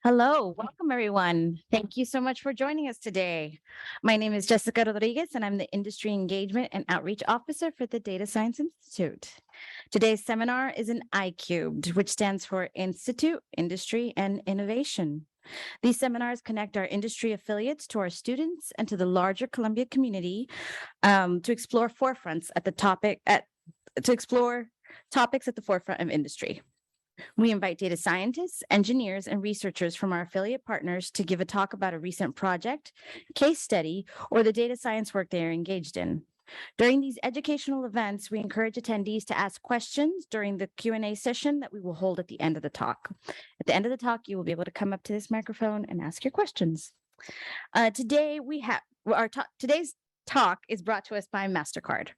Hello, welcome everyone. Thank you so much for joining us today. My name is Jessica Rodriguez, and I'm the Industry Engagement and Outreach Officer for the Data Science Institute. Today's seminar is an iCubed, which stands for Institute, Industry, and Innovation. These seminars connect our industry affiliates to our students and to the larger Columbia community to explore topics at the forefront of industry. We invite data scientists, engineers, and researchers from our affiliate partners to give a talk about a recent project, case study, or the data science work they are engaged in. During these educational events, we encourage attendees to ask questions during the Q&A session that we will hold at the end of the talk. At the end of the talk, you will be able to come up to this microphone and ask your questions. Today's talk is brought to us by Mastercard.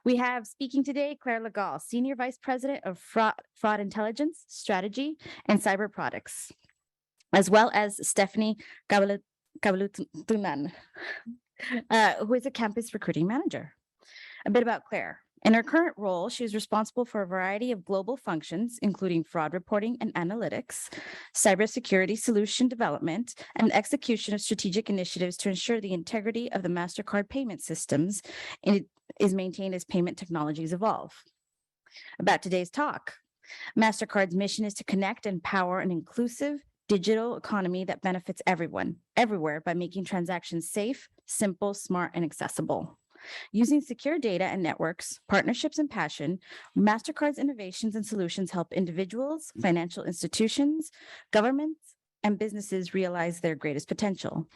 We have speaking today Claire Legal, Senior Vice President of Fraud Intelligence, Strategy, and Cyber Products, as well as Stephanie Cabalatungan, who is a Campus Recruiting Manager. A bit about Claire. In her current role, she is responsible for a variety of global functions, including fraud reporting and analytics, cybersecurity solution development, and execution of strategic initiatives to ensure the integrity of the Mastercard payment systems is maintained as payment technologies evolve. About today's talk, Mastercard's mission is to connect and power an inclusive digital economy that benefits everyone, everywhere, by making transactions safe, simple, smart, and accessible. Using secure data and networks, partnerships, and passion, Mastercard's innovations and solutions help individuals, financial institutions, governments, and businesses realize their greatest potential.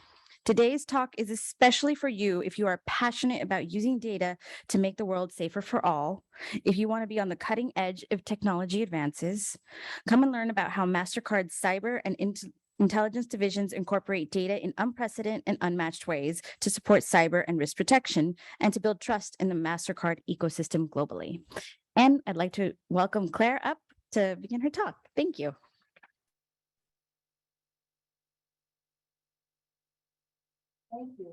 Today's talk is especially for you if you are passionate about using data to make the world safer for all, if you want to be on the cutting edge of technology advances. Come and learn about how Mastercard's cyber and intelligence divisions incorporate data in unprecedented and unmatched ways to support cyber and risk protection and to build trust in the Mastercard ecosystem globally. And I'd like to welcome Claire up to begin her talk. Thank you. Thank you.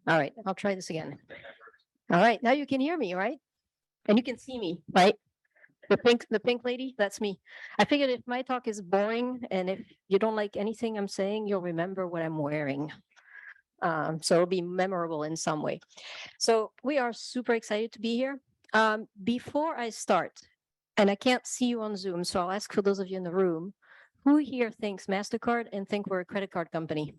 All right, I'll try this again. All right, now you can hear me, right? And you can see me, right? The pink lady, that's me. I figured if my talk is boring and if you don't like anything I'm saying, you'll remember what I'm wearing. So it'll be memorable in some way. So we are super excited to be here. Before I start, and I can't see you on Zoom, so I'll ask for those of you in the room, who here thinks Mastercard and think we're a credit card company?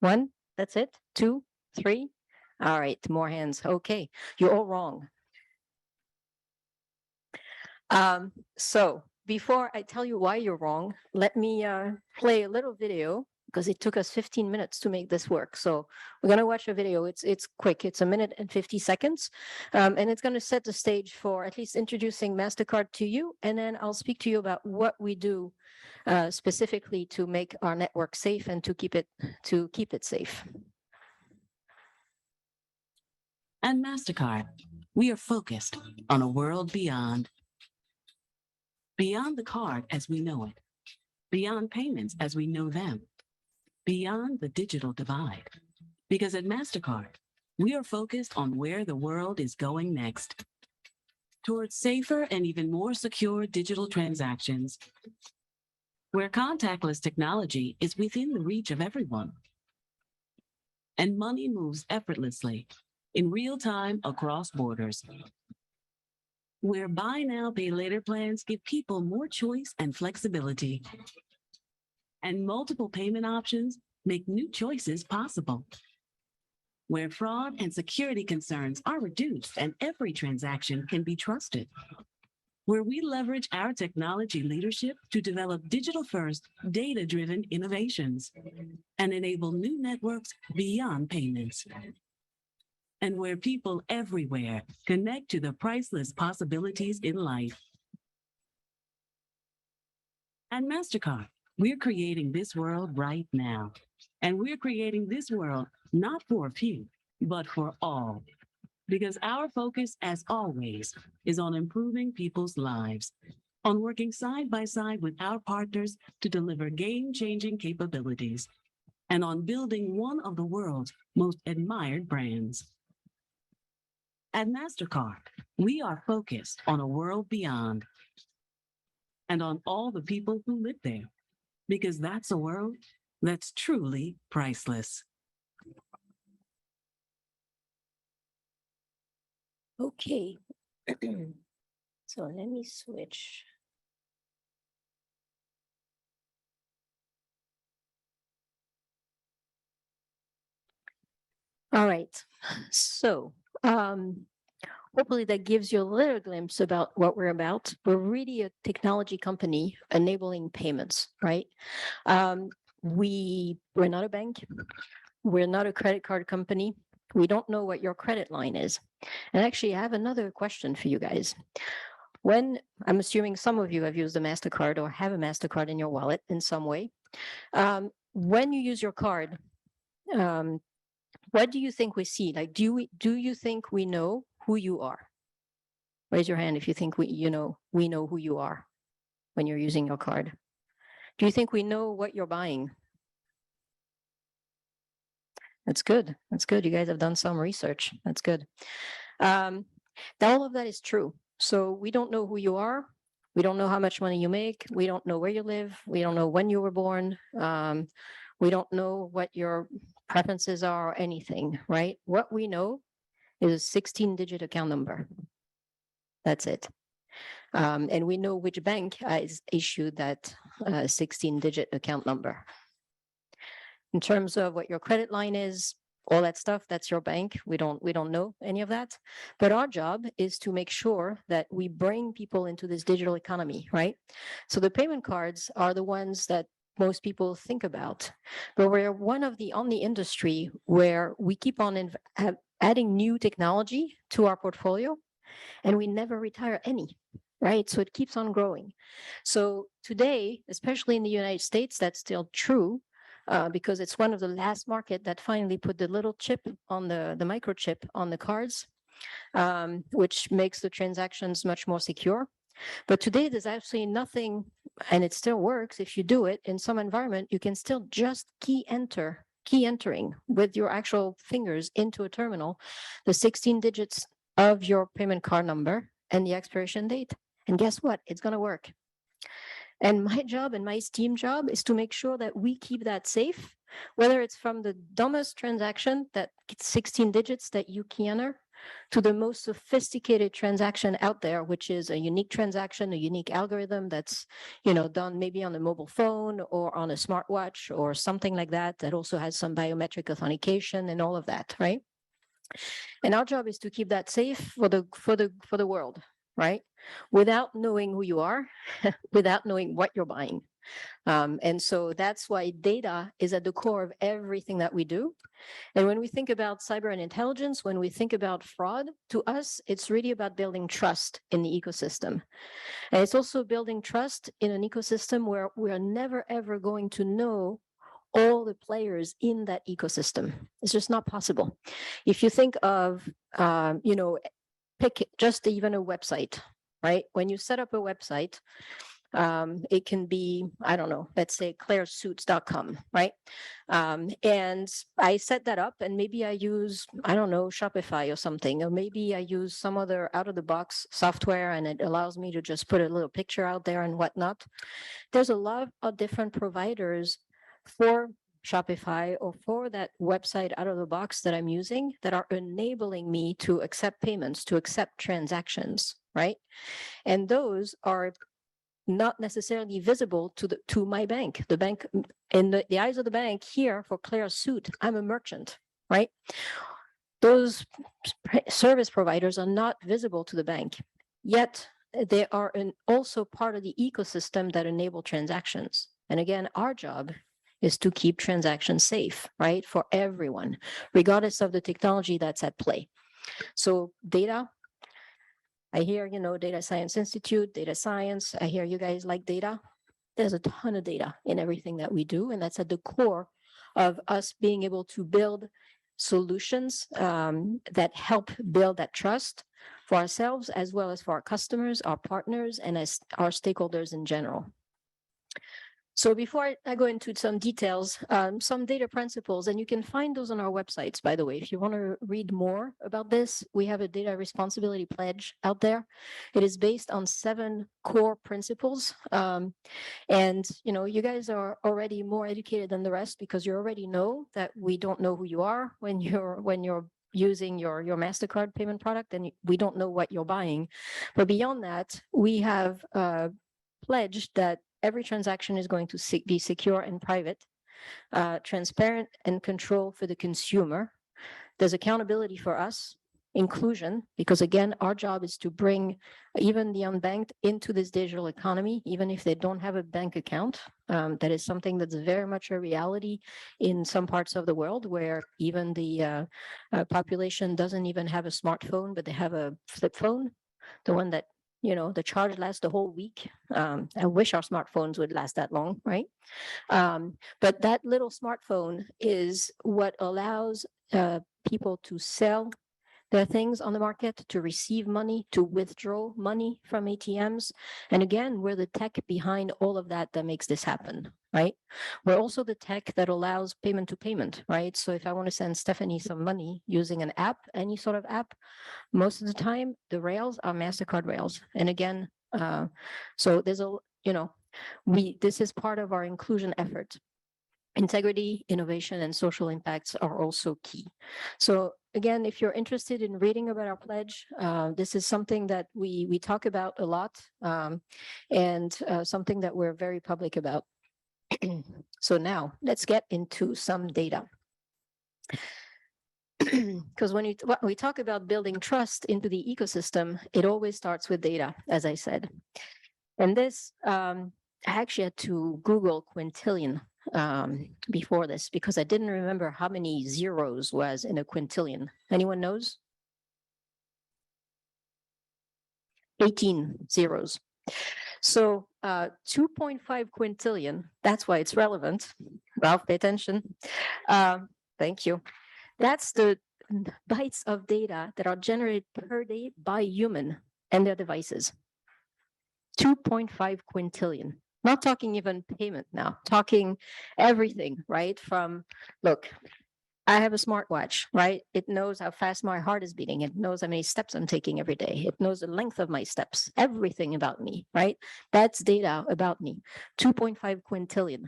One, that's it? Two, three? All right, more hands. Okay, you're all wrong. So before I tell you why you're wrong, let me play a little video because it took us 15 minutes to make this work. So we're going to watch a video. It's quick. It's 1 minute and 50 seconds. And it's going to set the stage for at least introducing Mastercard to you. And then I'll speak to you about what we do specifically to make our network safe and to keep it safe. At Mastercard, we are focused on a world beyond the card as we know it, beyond payments as we know them, beyond the digital divide. Because at Mastercard, we are focused on where the world is going next, towards safer and even more secure digital transactions, where contactless technology is within the reach of everyone, and money moves effortlessly in real time across borders, where buy now, pay later plans give people more choice and flexibility, and multiple payment options make new choices possible, where fraud and security concerns are reduced and every transaction can be trusted, where we leverage our technology leadership to develop digital-first, data-driven innovations and enable new networks beyond payments, and where people everywhere connect to the priceless possibilities in life. At Mastercard, we're creating this world right now. And we're creating this world not for a few, but for all. Because our focus, as always, is on improving people's lives, on working side by side with our partners to deliver game-changing capabilities, and on building one of the world's most admired brands. At Mastercard, we are focused on a world beyond and on all the people who live there, because that's a world that's truly priceless. Okay. So let me switch. All right. So, hopefully that gives you a little glimpse about what we're about. We're really a technology company enabling payments, right? We're not a bank. We're not a credit card company. We don't know what your credit line is. And actually, I have another question for you guys. When I'm assuming some of you have used a Mastercard or have a Mastercard in your wallet in some way, when you use your card, what do you think we see? Like, do you think we know who you are? Raise your hand if you think we know who you are when you're using your card. Do you think we know what you're buying? That's good. That's good. You guys have done some research. That's good. All of that is true. So we don't know who you are. We don't know how much money you make. We don't know where you live. We don't know when you were born. We don't know what your preferences are or anything, right? What we know is a 16-digit account number. That's it. And we know which bank has issued that 16-digit account number. In terms of what your credit line is, all that stuff, that's your bank. We don't know any of that. But our job is to make sure that we bring people into this digital economy, right? So the payment cards are the ones that most people think about. But we're one of the only industry where we keep on adding new technology to our portfolio, and we never retire any, right? So it keeps on growing. So today, especially in the United States, that's still true. Because it's one of the last market that finally put the little chip on the microchip on the cards, which makes the transactions much more secure. But today there's absolutely nothing, and it still works. If you do it in some environment, you can still just key entering with your actual fingers into a terminal, the 16 digits of your payment card number and the expiration date. And guess what? It's going to work. And my job and my team job is to make sure that we keep that safe, whether it's from the dumbest transaction that gets 16 digits that you key enter to the most sophisticated transaction out there, which is a unique transaction, a unique algorithm that's, done maybe on a mobile phone or on a smartwatch or something like that, that also has some biometric authentication and all of that, right? And our job is to keep that safe for the world, right? Without knowing who you are, without knowing what you're buying. And so that's why data is at the core of everything that we do. And when we think about cyber and intelligence, when we think about fraud, to us, it's really about building trust in the ecosystem. And it's also building trust in an ecosystem where we are never, ever going to know all the players in that ecosystem. It's just not possible. If you think of, pick just even a website, right? When you set up a website, it can be, I don't know, let's say clairesuits.com, right? And I set that up and maybe I use, I don't know, Shopify or something, or maybe I use some other out of the box software and it allows me to just put a little picture out there and whatnot. There's a lot of different providers for Shopify or for that website out of the box that I'm using that are enabling me to accept payments, to accept transactions, right? And those are not necessarily visible to my bank. The bank, in the eyes of the bank here for Claire Suit, I'm a merchant, right? Those service providers are not visible to the bank, yet they are also part of the ecosystem that enable transactions. And again, our job is to keep transactions safe, right? For everyone, regardless of the technology that's at play. So data, I hear, Data Science Institute, data science. I hear you guys like data. There's a ton of data in everything that we do. And that's at the core of us being able to build solutions that help build that trust for ourselves, as well as for our customers, our partners, and as our stakeholders in general. So before I go into some details, some data principles, and you can find those on our websites, by the way. If you want to read more about this, we have a data responsibility pledge out there. It is based on 7 core principles. And you guys are already more educated than the rest because you already know that we don't know who you are when you're using your Mastercard payment product, and we don't know what you're buying. But beyond that, we have pledged that every transaction is going to be secure and private, transparent and control for the consumer. There's accountability for us, inclusion, because again, our job is to bring even the unbanked into this digital economy, even if they don't have a bank account. That is something that's very much a reality in some parts of the world where even the population doesn't even have a smartphone, but they have a flip phone, the one that the charge lasts the whole week. I wish our smartphones would last that long, right? But that little smartphone is what allows people to sell their things on the market, to receive money, to withdraw money from ATMs. And again, we're the tech behind all of that makes this happen, right? We're also the tech that allows payment to payment, right? So if I want to send Stephanie some money using an app, any sort of app, most of the time the rails are Mastercard rails. And again, so there's this is part of our inclusion effort. Integrity, innovation, and social impacts are also key. So again, if you're interested in reading about our pledge, this is something that we talk about a lot, and something that we're very public about. So now let's get into some data. Because when we talk about building trust into the ecosystem, it always starts with data, as I said. And this, I actually had to Google quintillion before this because I didn't remember how many zeros was in a quintillion. Anyone knows? 18 zeros. So 2.5 quintillion, that's why it's relevant. Ralph, pay attention. Thank you. That's the bytes of data that are generated per day by human and their devices. 2.5 quintillion. Not talking even payment now, talking everything, right? From, look, I have a smartwatch, right? It knows how fast my heart is beating. It knows how many steps I'm taking every day. It knows the length of my steps, everything about me, right? That's data about me. 2.5 quintillion.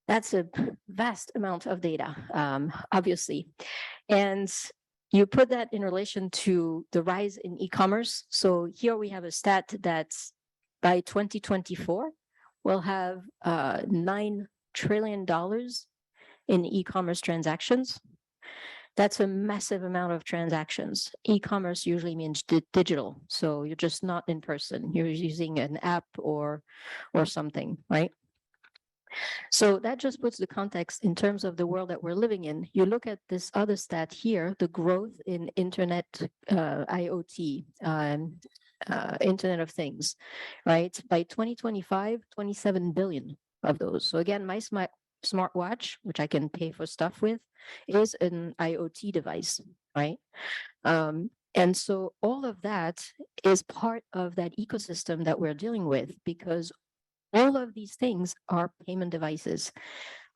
That's a vast amount of data, obviously. And you put that in relation to the rise in e-commerce. So here we have a stat that's by 2024, we'll have $9 trillion in e-commerce transactions. That's a massive amount of transactions. E-commerce usually means digital. So you're just not in person. You're using an app or something, right? So that just puts the context in terms of the world that we're living in. You look at this other stat here, the growth in internet, IoT, Internet of Things, right? By 2025, 27 billion of those. So again, my smartwatch, which I can pay for stuff with, is an IoT device, right? And so all of that is part of that ecosystem that we're dealing with because all of these things are payment devices,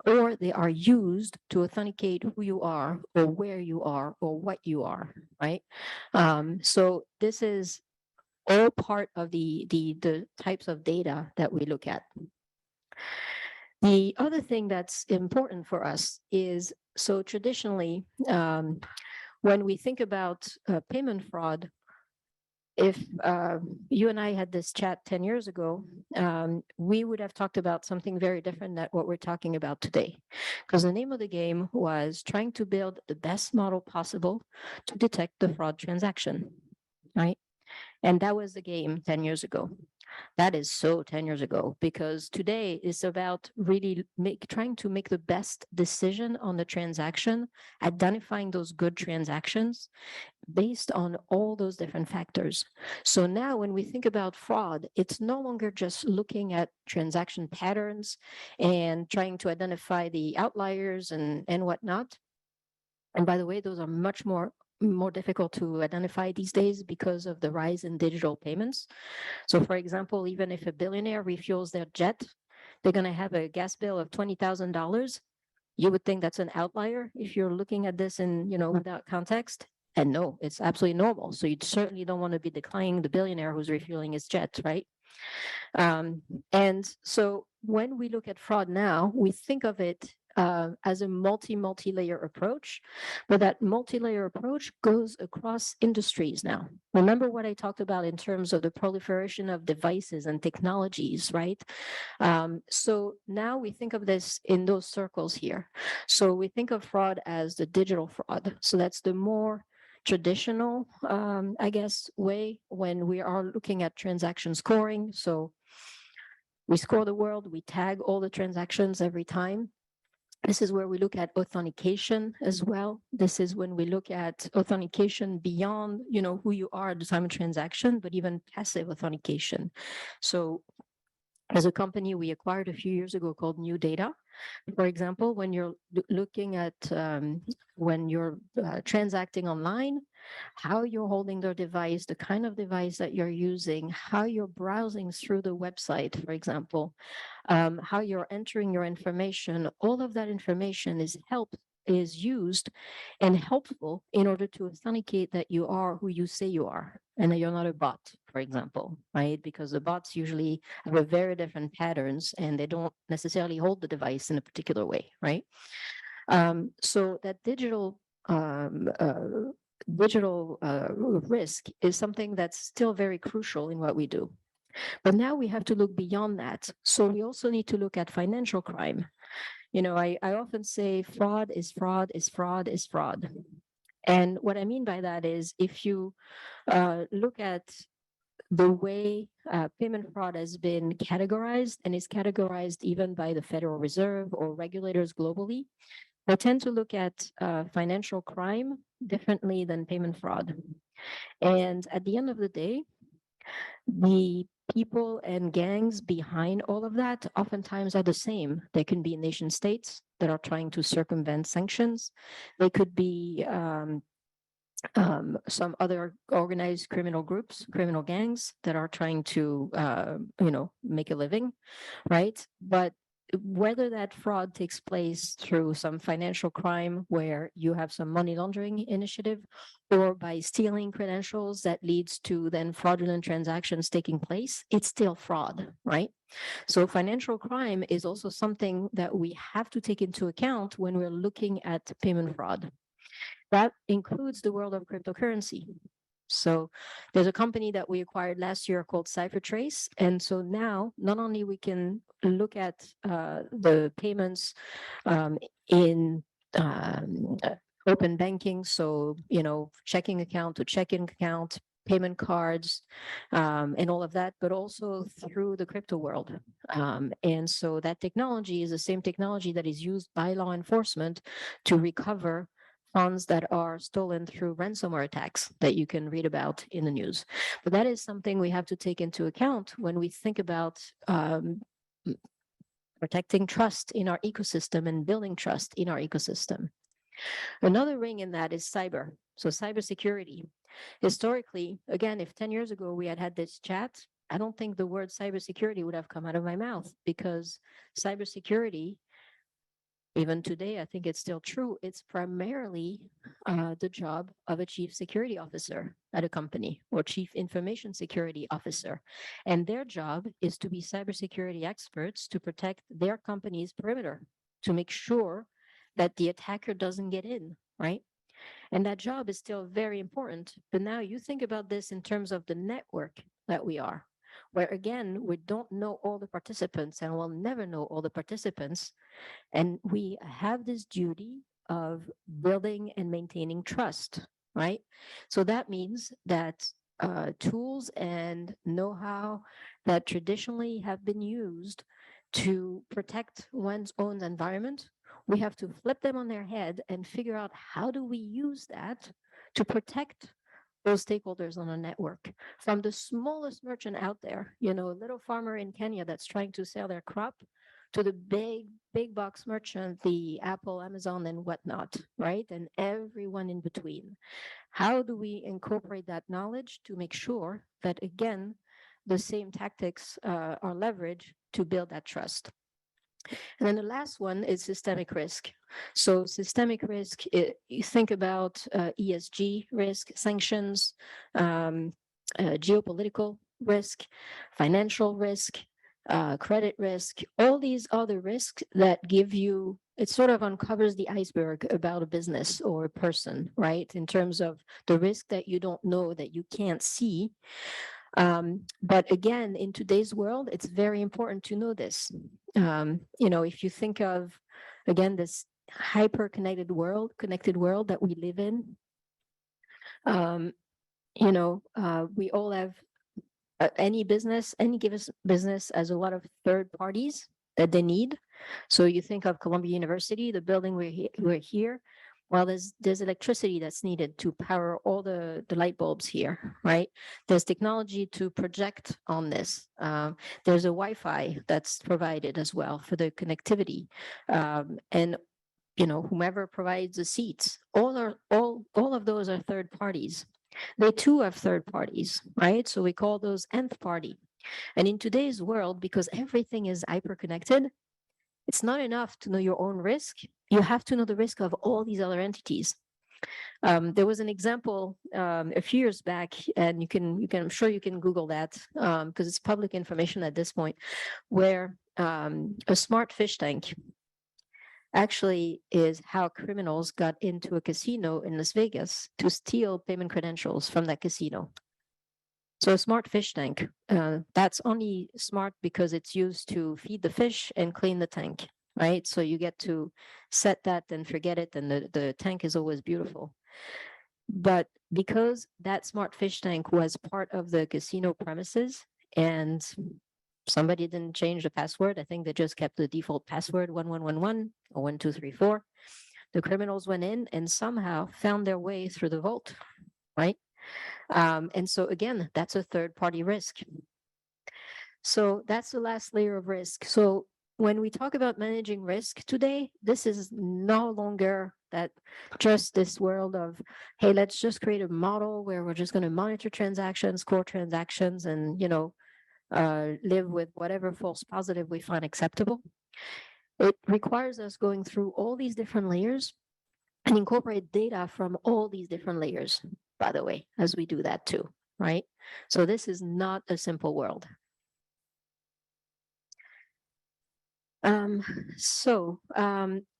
or they are used to authenticate who you are or where you are or what you are, right? So this is all part of the types of data that we look at. The other thing that's important for us is, so traditionally, when we think about payment fraud, if you and I had this chat 10 years ago, we would have talked about something very different than what we're talking about today. Because the name of the game was trying to build the best model possible to detect the fraud transaction, right? And that was the game 10 years ago. That is so 10 years ago, because today is about really trying to make the best decision on the transaction, identifying those good transactions based on all those different factors. So now when we think about fraud, it's no longer just looking at transaction patterns and trying to identify the outliers and whatnot. And by the way, those are much more difficult to identify these days because of the rise in digital payments. So for example, even if a billionaire refuels their jet, they're going to have a gas bill of $20,000. You would think that's an outlier if you're looking at this in, without context. And no, it's absolutely normal. So you certainly don't want to be declining the billionaire who's refueling his jet, right? And so when we look at fraud now, we think of it as a multi-layer approach, but that multi-layer approach goes across industries now. Remember what I talked about in terms of the proliferation of devices and technologies, right? So now we think of this in those circles here. So we think of fraud as the digital fraud. So that's the more traditional, I guess, way when we are looking at transaction scoring. So we score the world, we tag all the transactions every time. This is where we look at authentication as well. This is when we look at authentication beyond, who you are at the time of transaction, but even passive authentication. So as a company we acquired a few years ago called New Data. For example, when you're looking at when you're transacting online, how you're holding the device, the kind of device that you're using, how you're browsing through the website, for example, how you're entering your information, all of that information is used and helpful in order to authenticate that you are who you say you are and that you're not a bot, for example, right? Because the bots usually have a very different patterns and they don't necessarily hold the device in a particular way, right? So that digital risk is something that's still very crucial in what we do. But now we have to look beyond that. So we also need to look at financial crime. I often say fraud is fraud is fraud is fraud. And what I mean by that is if you look at the way payment fraud has been categorized and is categorized even by the Federal Reserve or regulators globally, I tend to look at financial crime differently than payment fraud. And at the end of the day, the people and gangs behind all of that oftentimes are the same. They can be nation states that are trying to circumvent sanctions. They could be some other organized criminal groups, criminal gangs that are trying to, make a living, right? But whether that fraud takes place through some financial crime where you have some money laundering initiative or by stealing credentials that leads to then fraudulent transactions taking place, it's still fraud, right? So financial crime is also something that we have to take into account when we're looking at payment fraud. That includes the world of cryptocurrency. So there's a company that we acquired last year called CipherTrace. And so now not only we can look at the payments in open banking, so, checking account to checking account, payment cards, and all of that, but also through the crypto world. And so that technology is the same technology that is used by law enforcement to recover funds that are stolen through ransomware attacks that you can read about in the news. But that is something we have to take into account when we think about protecting trust in our ecosystem and building trust in our ecosystem. Another ring in that is cyber. So cybersecurity. Historically, again, if 10 years ago we had this chat, I don't think the word cybersecurity would have come out of my mouth because cybersecurity, even today, I think it's still true. It's primarily the job of a chief security officer at a company or chief information security officer. And their job is to be cybersecurity experts to protect their company's perimeter, to make sure that the attacker doesn't get in, right? And that job is still very important. But now you think about this in terms of the network that we are, where again, we don't know all the participants and we'll never know all the participants. And we have this duty of building and maintaining trust, right? So that means that tools and know-how that traditionally have been used to protect one's own environment, we have to flip them on their head and figure out how do we use that to protect those stakeholders on a network, from the smallest merchant out there, a little farmer in Kenya that's trying to sell their crop, to the big box merchant, the Apple, Amazon, and whatnot, right? And everyone in between. How do we incorporate that knowledge to make sure that, again, the same tactics are leveraged to build that trust? And then the last one is systemic risk. So systemic risk, you think about ESG risk, sanctions, geopolitical risk, financial risk, credit risk, all these other risks that give you, it sort of uncovers the iceberg about a business or a person, right? In terms of the risk that you don't know, that you can't see. But again, in today's world, it's very important to know this. If you think of, again, this hyper connected world that we live in, we all have any given business has a lot of third parties that they need. So you think of Columbia University, the building we're here. Well, there's electricity that's needed to power all the light bulbs here, right? There's technology to project on this. There's a Wi-Fi that's provided as well for the connectivity, and whomever provides the seats. All of those are third parties. They too have third parties, right? So we call those nth party. And in today's world, because everything is hyper connected, it's not enough to know your own risk. You have to know the risk of all these other entities. There was an example a few years back, and I'm sure you can Google that because it's public information at this point, where a smart fish tank actually is how criminals got into a casino in Las Vegas to steal payment credentials from that casino. So a smart fish tank, that's only smart because it's used to feed the fish and clean the tank, right? So you get to set that and forget it, and the tank is always beautiful. But because that smart fish tank was part of the casino premises and somebody didn't change the password, I think they just kept the default password 1111 or 1234. The criminals went in and somehow found their way through the vault, right? And so again, that's a third party risk. So that's the last layer of risk. So when we talk about managing risk today, this is no longer that just this world of, hey, let's just create a model where we're just going to monitor transactions, core transactions, and, live with whatever false positive we find acceptable. It requires us going through all these different layers and incorporate data from all these different layers, by the way, as we do that too, right? So this is not a simple world.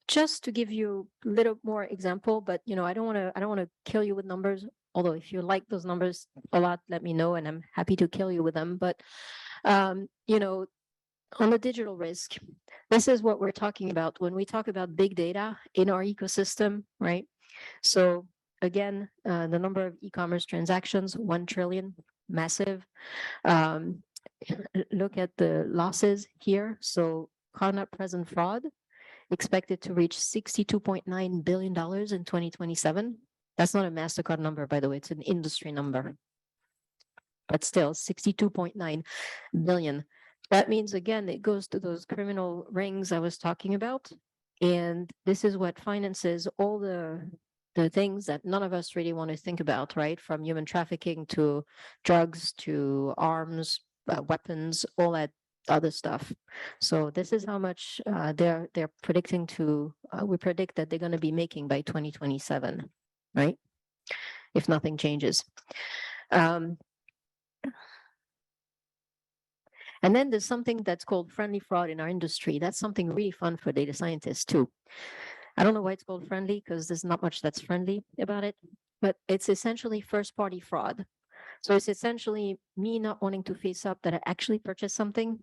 Just to give you a little more example, but I don't want to kill you with numbers. Although if you like those numbers a lot, let me know, and I'm happy to kill you with them. But on the digital risk, this is what we're talking about when we talk about big data in our ecosystem, right? So again, the number of e-commerce transactions, 1 trillion, massive. Look at the losses here. So card not present fraud expected to reach $62.9 billion in 2027. That's not a Mastercard number, by the way, it's an industry number. But still, 62.9 billion. That means, again, it goes to those criminal rings I was talking about. And this is what finances all the things that none of us really want to think about, right? From human trafficking to drugs to arms, weapons, all that other stuff. So this is how much they're predicting to, we predict that they're going to be making by 2027, right? If nothing changes. And then there's something that's called friendly fraud in our industry. That's something really fun for data scientists too. I don't know why it's called friendly, because there's not much that's friendly about it, but it's essentially first party fraud. So it's essentially me not wanting to face up that I actually purchased something,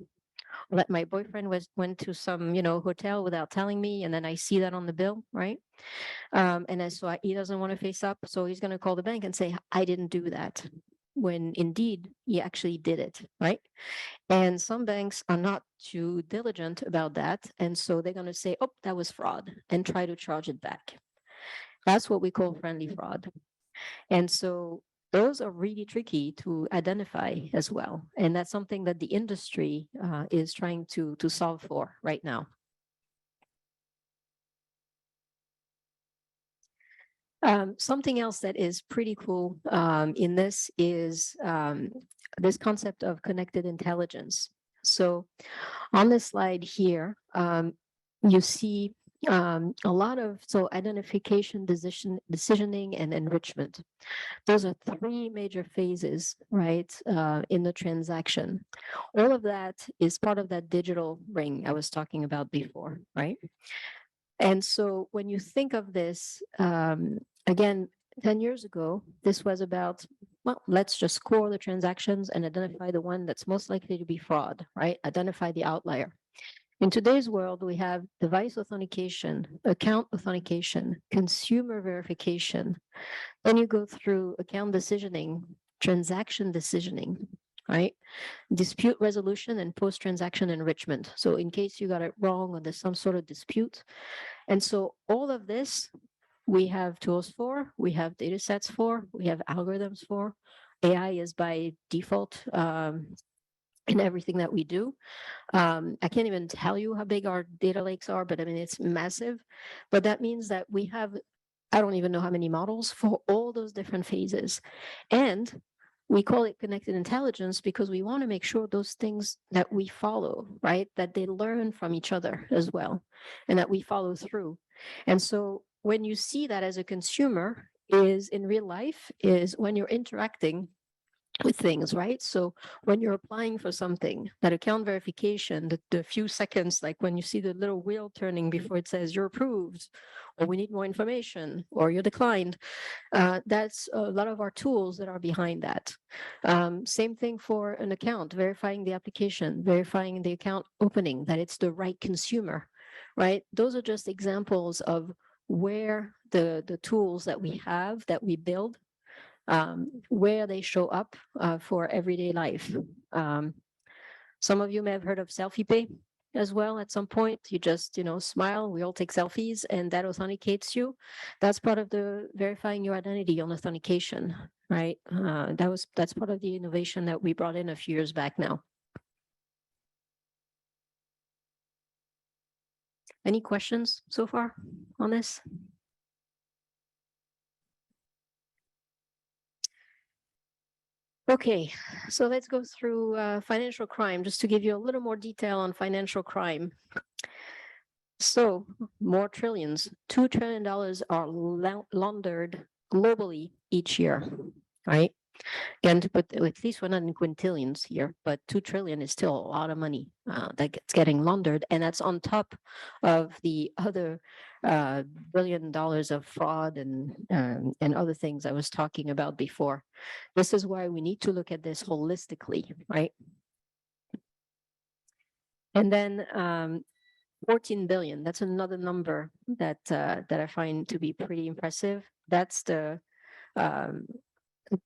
or that my boyfriend went to some, hotel without telling me, and then I see that on the bill, right? And then so he doesn't want to face up, so he's going to call the bank and say, I didn't do that, when indeed he actually did it, right? And some banks are not too diligent about that. And so they're going to say, oh, that was fraud, and try to charge it back. That's what we call friendly fraud. And so those are really tricky to identify as well. And that's something that the industry is trying to solve for right now. Something else that is pretty cool in this is this concept of connected intelligence. So on this slide here, you see a lot of identification, decisioning, and enrichment. Those are three major phases, right, in the transaction. All of that is part of that digital ring I was talking about before, right? And so when you think of this, again, 10 years ago, this was about, well, let's just score the transactions and identify the one that's most likely to be fraud, right? Identify the outlier. In today's world, we have device authentication, account authentication, consumer verification. Then you go through account decisioning, transaction decisioning, right? Dispute resolution and post-transaction enrichment. So in case you got it wrong or there's some sort of dispute. And so all of this, we have tools for, we have data sets for, we have algorithms for. AI is by default in everything that we do. I can't even tell you how big our data lakes are, but I mean, it's massive. But that means that we have, I don't even know how many models for all those different phases. And we call it connected intelligence because we want to make sure those things that we follow, right, that they learn from each other as well, and that we follow through. And so when you see that as a consumer is in real life is when you're interacting with things, right? So when you're applying for something, that account verification, the few seconds, like when you see the little wheel turning before it says you're approved, or we need more information, or you're declined, that's a lot of our tools that are behind that. Same thing for an account, verifying the application, verifying the account opening, that it's the right consumer, right? Those are just examples of where the tools that we have, that we build, where they show up for everyday life. Some of you may have heard of selfie pay as well. At some point, you just smile. We all take selfies, and that authenticates you. That's part of the verifying your identity on authentication, right? That's part of the innovation that we brought in a few years back now. Any questions so far on this? Okay, so let's go through financial crime, just to give you a little more detail on financial crime. So more trillions, $2 trillion are laundered globally each year, right? And but at least we're not in quintillions here, but 2 trillion is still a lot of money that gets getting laundered, and that's on top of the other $1 billion of fraud and other things I was talking about before. This is why we need to look at this holistically, right? And then 14 billion, that's another number that I find to be pretty impressive. That's the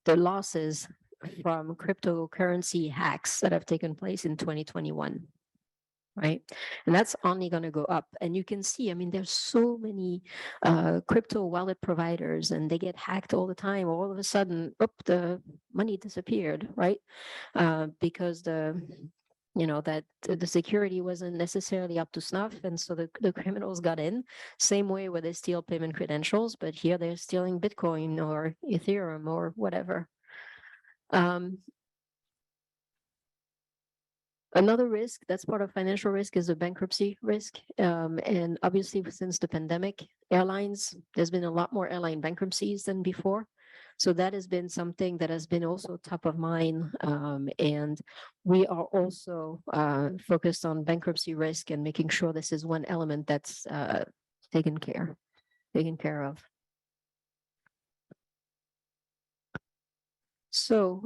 losses from cryptocurrency hacks that have taken place in 2021, right? And that's only going to go up. And you can see, I mean, there's so many crypto wallet providers, and they get hacked all the time. All of a sudden, the money disappeared, right? Because that the security wasn't necessarily up to snuff, and so the criminals got in. Same way where they steal payment credentials, but here they're stealing Bitcoin or Ethereum or whatever. Another risk that's part of financial risk is a bankruptcy risk. And obviously, since the pandemic, there's been a lot more airline bankruptcies than before. So that has been something that has been also top of mind. And we are also focused on bankruptcy risk and making sure this is one element that's taken care of. So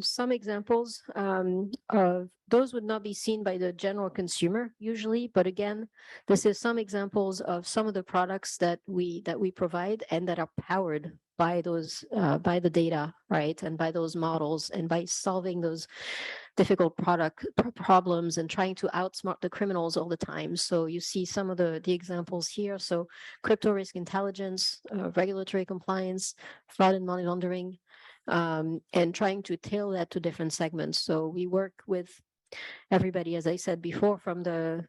some examples of those would not be seen by the general consumer usually, but again, this is some examples of some of the products that we provide and that are powered by those by the data, right, and by those models, and by solving those difficult problems and trying to outsmart the criminals all the time. So you see some of the examples here. So crypto risk intelligence, regulatory compliance, fraud and money laundering. And trying to tailor that to different segments. So we work with everybody, as I said before, from the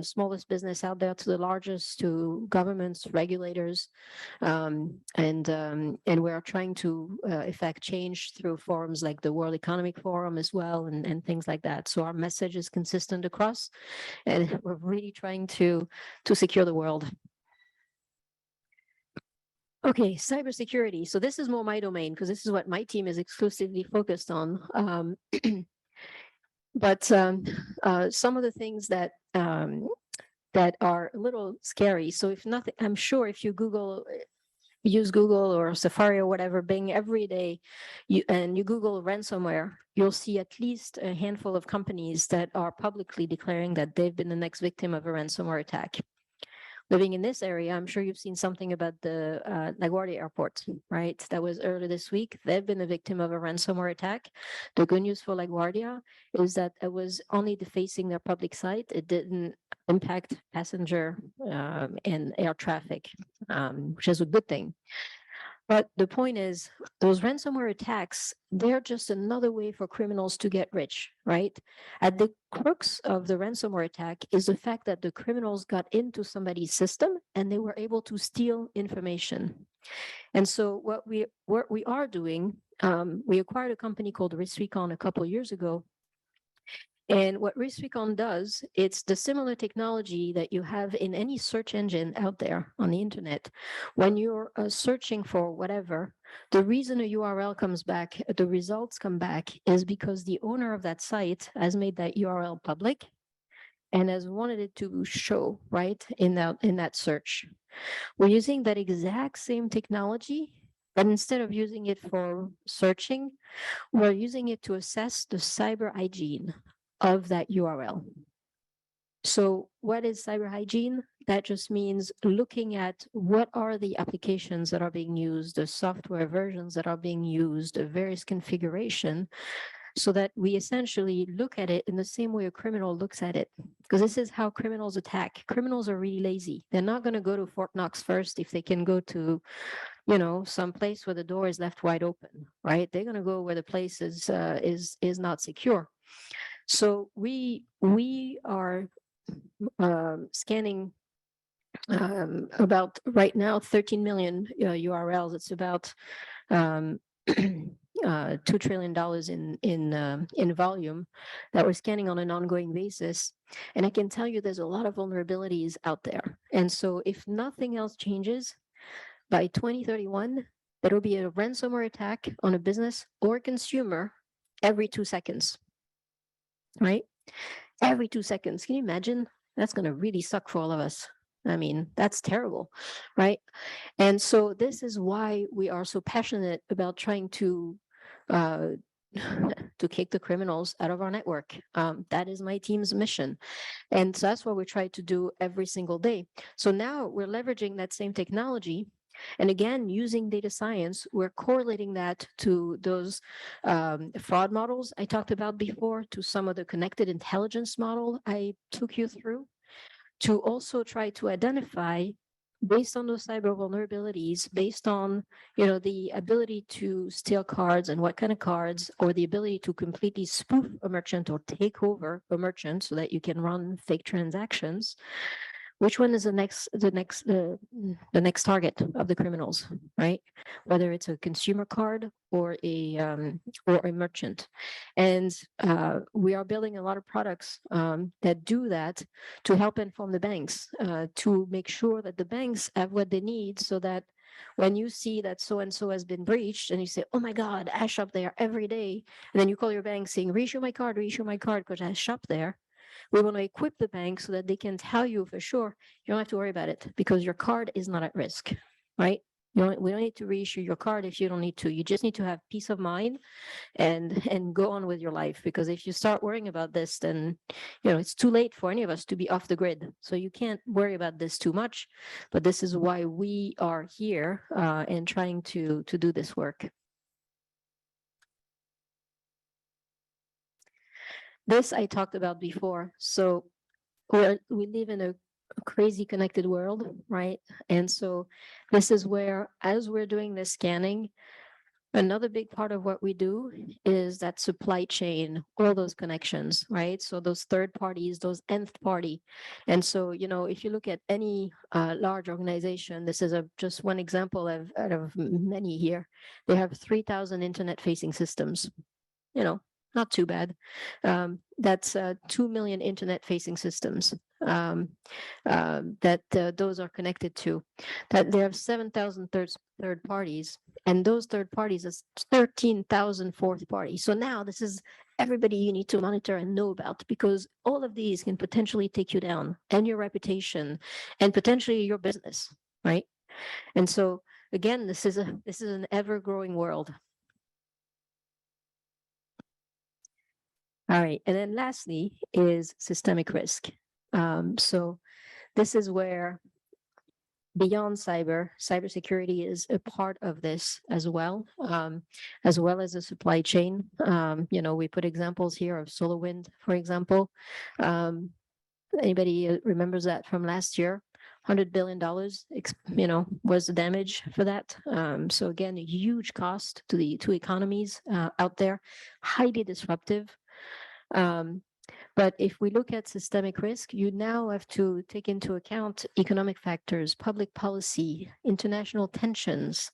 smallest business out there to the largest, to governments, regulators, and we are trying to effect change through forums like the World Economic Forum as well, and things like that. So our message is consistent across, and we're really trying to secure the world. Okay, cybersecurity. So this is more my domain because this is what my team is exclusively focused on. But some of the things that are a little scary. So if nothing, I'm sure if you use Google or Safari or whatever, Bing every day, you Google ransomware, you'll see at least a handful of companies that are publicly declaring that they've been the next victim of a ransomware attack. Living in this area, I'm sure you've seen something about the LaGuardia airport, right? That was earlier this week. They've been a victim of a ransomware attack. The good news for LaGuardia is that it was only defacing their public site. It didn't impact passenger and air traffic, which is a good thing. But the point is, those ransomware attacks, they're just another way for criminals to get rich, right? At the crux of the ransomware attack is the fact that the criminals got into somebody's system and they were able to steal information. And so what we are doing, we acquired a company called RiskRecon a couple of years ago. And what RiskRecon does, it's the similar technology that you have in any search engine out there on the internet. When you're searching for whatever, the reason a URL comes back, the results come back, is because the owner of that site has made that URL public and has wanted it to show, right, in that search. We're using that exact same technology, but instead of using it for searching, we're using it to assess the cyber hygiene of that URL. So what is cyber hygiene? That just means looking at what are the applications that are being used, the software versions that are being used, the various configuration, so that we essentially look at it in the same way a criminal looks at it. Because this is how criminals attack. Criminals are really lazy. They're not going to go to Fort Knox first if they can go to, some place where the door is left wide open, right? They're going to go where the place is not secure. So we are scanning about right now 13 million URLs. It's about $2 trillion in volume that we're scanning on an ongoing basis. And I can tell you there's a lot of vulnerabilities out there. And so if nothing else changes, by 2031, there will be a ransomware attack on a business or a consumer every 2 seconds, right? Every 2 seconds. Can you imagine? That's going to really suck for all of us. I mean, that's terrible, right? And so this is why we are so passionate about trying to kick the criminals out of our network. That is my team's mission. And so that's what we try to do every single day. So now we're leveraging that same technology. And again, using data science, we're correlating that to those fraud models I talked about before, to some of the connected intelligence model I took you through, to also try to identify, based on those cyber vulnerabilities, based on the ability to steal cards and what kind of cards, or the ability to completely spoof a merchant or take over a merchant so that you can run fake transactions. Which one is the next target of the criminals, right? Whether it's a consumer card or a merchant. And we are building a lot of products that do that to help inform the banks, to make sure that the banks have what they need, so that when you see that so-and-so has been breached and you say, oh my God, I shop there every day. And then you call your bank saying, reissue my card because I shop there. We want to equip the bank so that they can tell you for sure, you don't have to worry about it because your card is not at risk, right? We don't need to reissue your card if you don't need to. You just need to have peace of mind and go on with your life. Because if you start worrying about this, then it's too late for any of us to be off the grid. So you can't worry about this too much. But this is why we are here and trying to do this work. This I talked about before. So we live in a crazy connected world, right? And so this is where, as we're doing this scanning, Another big part of what we do is that supply chain, all those connections, right? So those third parties, those nth party. And so, if you look at any large organization, this is just one example out of many here. They have 3,000 internet facing systems, not too bad. That's 2 million internet facing systems that those are connected to. That they have 7,000 third parties, and those third parties is 13,000 fourth parties. So now this is everybody you need to monitor and know about, because all of these can potentially take you down and your reputation and potentially your business, right? And so again, this is an ever growing world. All right, and then lastly is systemic risk. So this is where beyond cybersecurity is a part of this as well as the supply chain. We put examples here of SolarWind, for example. Anybody remembers that from last year? $100 billion, was the damage for that. So again, a huge cost to economies out there, highly disruptive. But if we look at systemic risk, you now have to take into account economic factors, public policy, international tensions.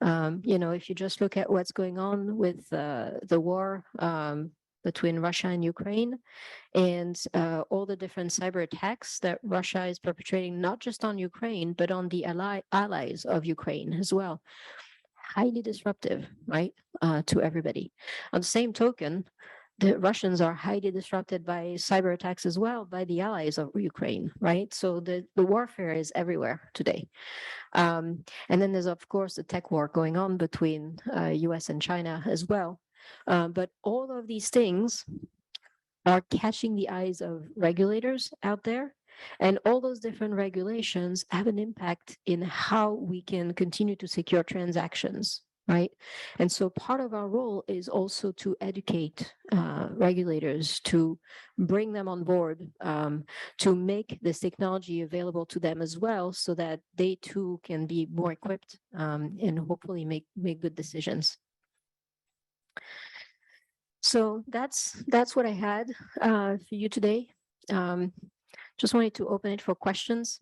If you just look at what's going on with the war between Russia and Ukraine, and all the different cyber attacks that Russia is perpetrating, not just on Ukraine, but on the allies of Ukraine as well. Highly disruptive, right, to everybody. On the same token, the Russians are highly disrupted by cyber attacks as well by the allies of Ukraine, right? So the warfare is everywhere today. And then there's, of course, the tech war going on between US and China as well. But all of these things are catching the eyes of regulators out there. And all those different regulations have an impact in how we can continue to secure transactions, right? And so part of our role is also to educate regulators, to bring them on board, to make this technology available to them as well, so that they too can be more equipped and hopefully make good decisions. So that's what I had for you today. Just wanted to open it for questions.